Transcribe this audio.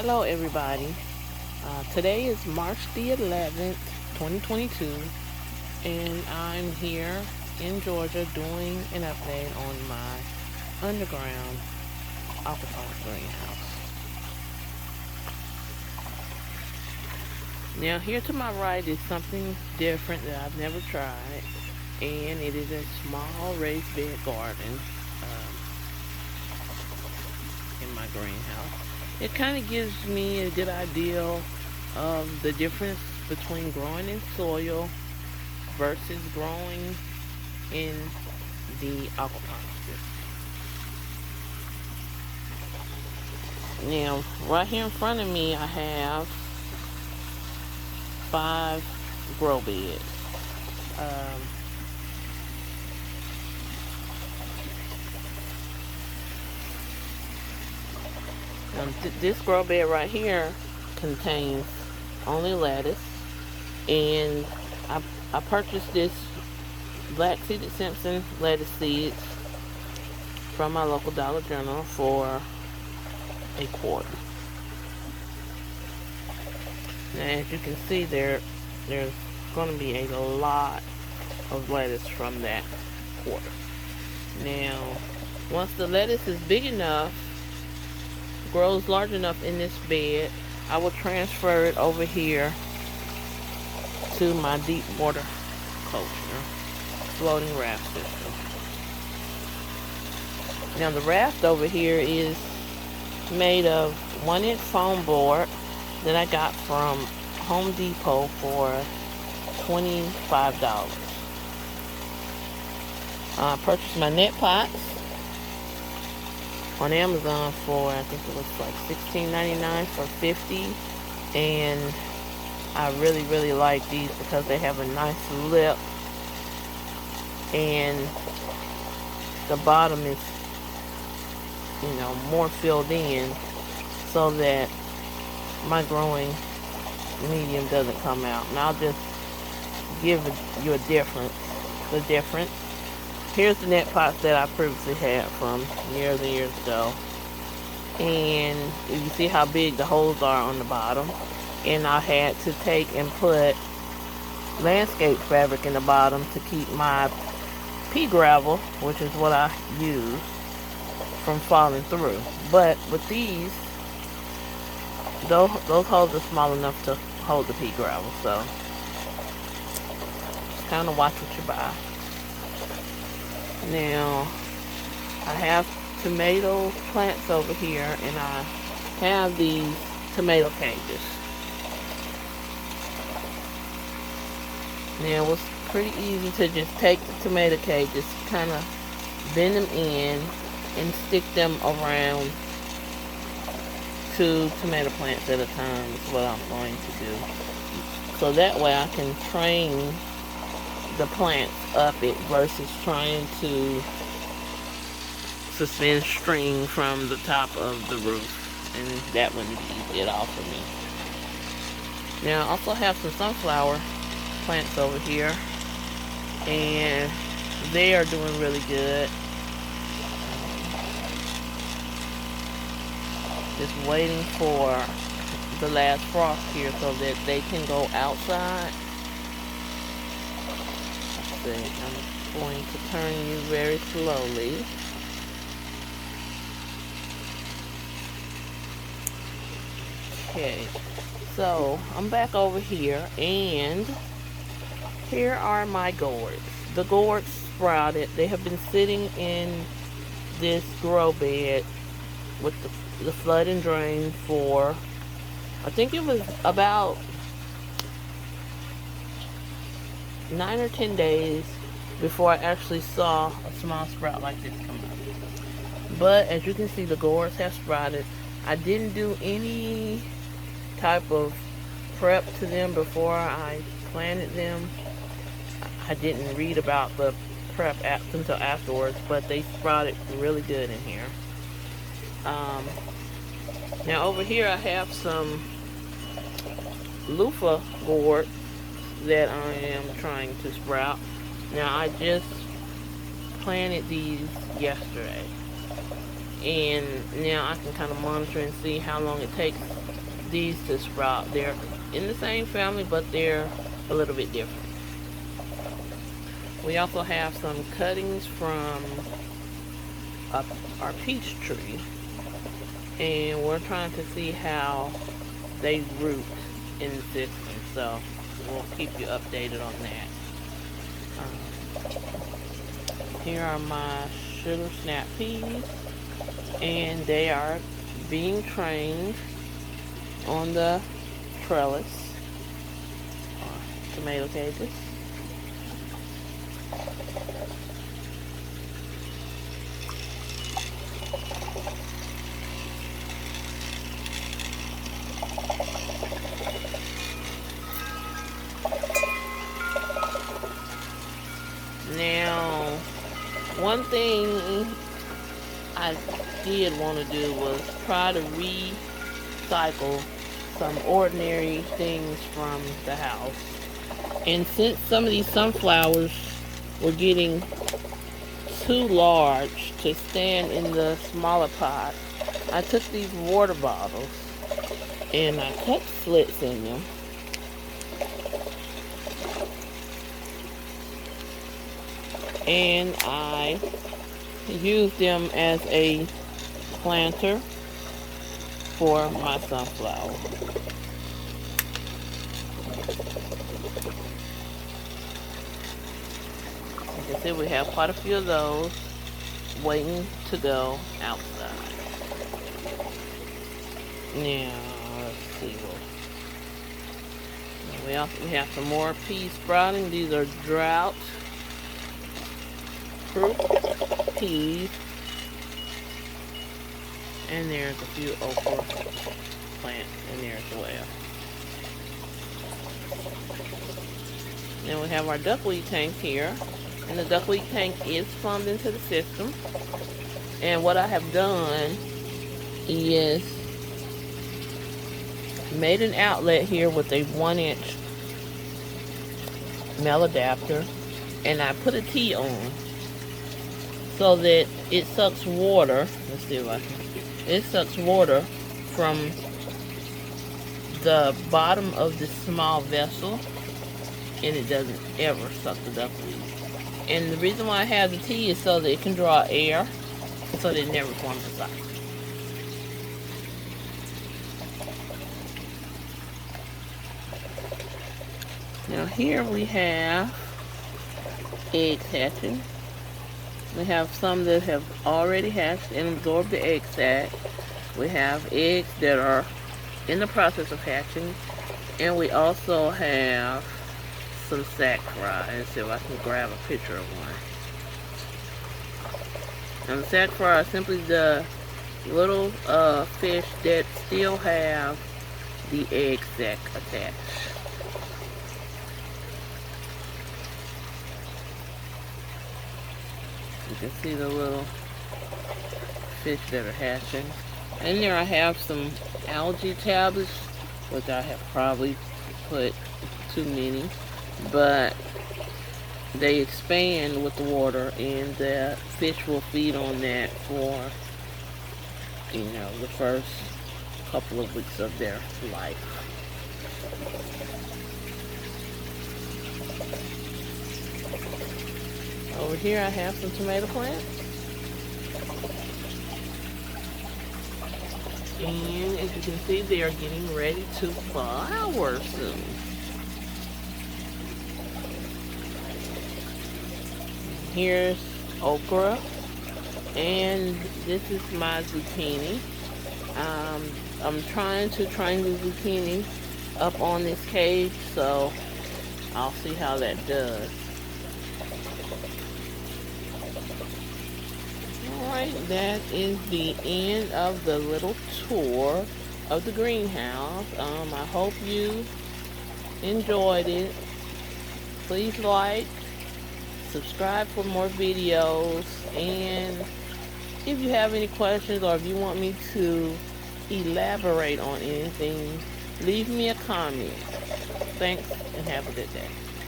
Hello everybody. Today is March the 11th, 2022, and I'm here in Georgia doing an update on my underground aquaponic greenhouse. Now here to my right is something different that I've never tried, and it is a small raised bed garden in my greenhouse. It kind of gives me a good idea of the difference between growing in soil versus growing in the aquaponics system. Now, right here in front of me, I have 5 grow beds. Um, this grow bed right here contains only lettuce, and I purchased this black seeded Simpson lettuce seeds from my local Dollar General for $1. Now, as you can see, there's going to be a lot of lettuce from that quarter. Now, once the lettuce is big enough, grows large enough in this bed, I will transfer it over here to my deep water culture floating raft system. Now the raft over here is made of 1-inch foam board that I got from Home Depot for $25. I purchased my net pots on Amazon for, I think it was like $16.99 for 50, and I really like these because they have a nice lip, and the bottom is, more filled in so that my growing medium doesn't come out. And I'll just give you the difference. Here's the net pots that I previously had from years and years ago. And you see how big the holes are on the bottom. And I had to take and put landscape fabric in the bottom to keep my pea gravel, which is what I use, from falling through. But with these, those holes are small enough to hold the pea gravel. So just kind of watch what you buy. Now, I have tomato plants over here, and I have these tomato cages. Now, it was pretty easy to just take the tomato cages, kind of bend them in, and stick them around 2 tomato plants at a time is what I'm going to do. So that way I can train the plants up it versus trying to suspend string from the top of the roof, and that wouldn't be easy at all for me. Now I also have some sunflower plants over here, and they are doing really good. Just waiting for the last frost here so that they can go outside. I'm going to turn you very slowly. Okay, so I'm back over here, and here are my gourds. The gourds sprouted. They have been sitting in this grow bed with the flood and drain for, I think it was about 9 or 10 days before I actually saw a small sprout like this come up. But as you can see, the gourds have sprouted. I didn't do any type of prep to them before I planted them. I didn't read about the prep until afterwards, but they sprouted really good in here. Now over here I have some loofah gourd that I am trying to sprout. Now I just planted these yesterday. And now I can kind of monitor and see how long it takes these to sprout. They're in the same family, but they're a little bit different. We also have some cuttings from our peach tree, and we're trying to see how they root in the system, so we'll keep you updated on that. Here are my sugar snap peas, and they are being trained on the trellis or tomato cages. Now, one thing I did want to do was try to recycle some ordinary things from the house. And since some of these sunflowers were getting too large to stand in the smaller pot, I took these water bottles and I cut slits in them. And I use them as a planter for my sunflower. You can see we have quite a few of those waiting to go outside. Now, let's see. We have some more peas sprouting. These are drought fruit peas, and there's a few okra plants in there as well. Then we have our duckweed tank here, and the duckweed tank is plumbed into the system. And what I have done is made an outlet here with a 1-inch male adapter, and I put a T on so that it sucks water. Let's see if I can. It sucks water from the bottom of this small vessel, and it doesn't ever suck the duckweed. And the reason why I have the T is so that it can draw air, so that it never forms a cycle. Now here we have eggs hatching. We have some that have already hatched and absorbed the egg sac. We have eggs that are in the process of hatching. And we also have some sac fry. Let's see if I can grab a picture of one. And the sac fry are simply the little fish that still have the egg sac attached. You can see the little fish that are hatching. And there I have some algae tablets, which I have probably put too many, but they expand with the water, and the fish will feed on that for, you know, the first couple of weeks of their life. Over here I have some tomato plants. And as you can see, they are getting ready to flower soon. Here's okra. And this is my zucchini. I'm trying to train the zucchini up on this cage, so I'll see how that does. Alright, that is the end of the little tour of the greenhouse. I hope you enjoyed it. Please like, subscribe for more videos, and if you have any questions or if you want me to elaborate on anything, leave me a comment. Thanks and have a good day.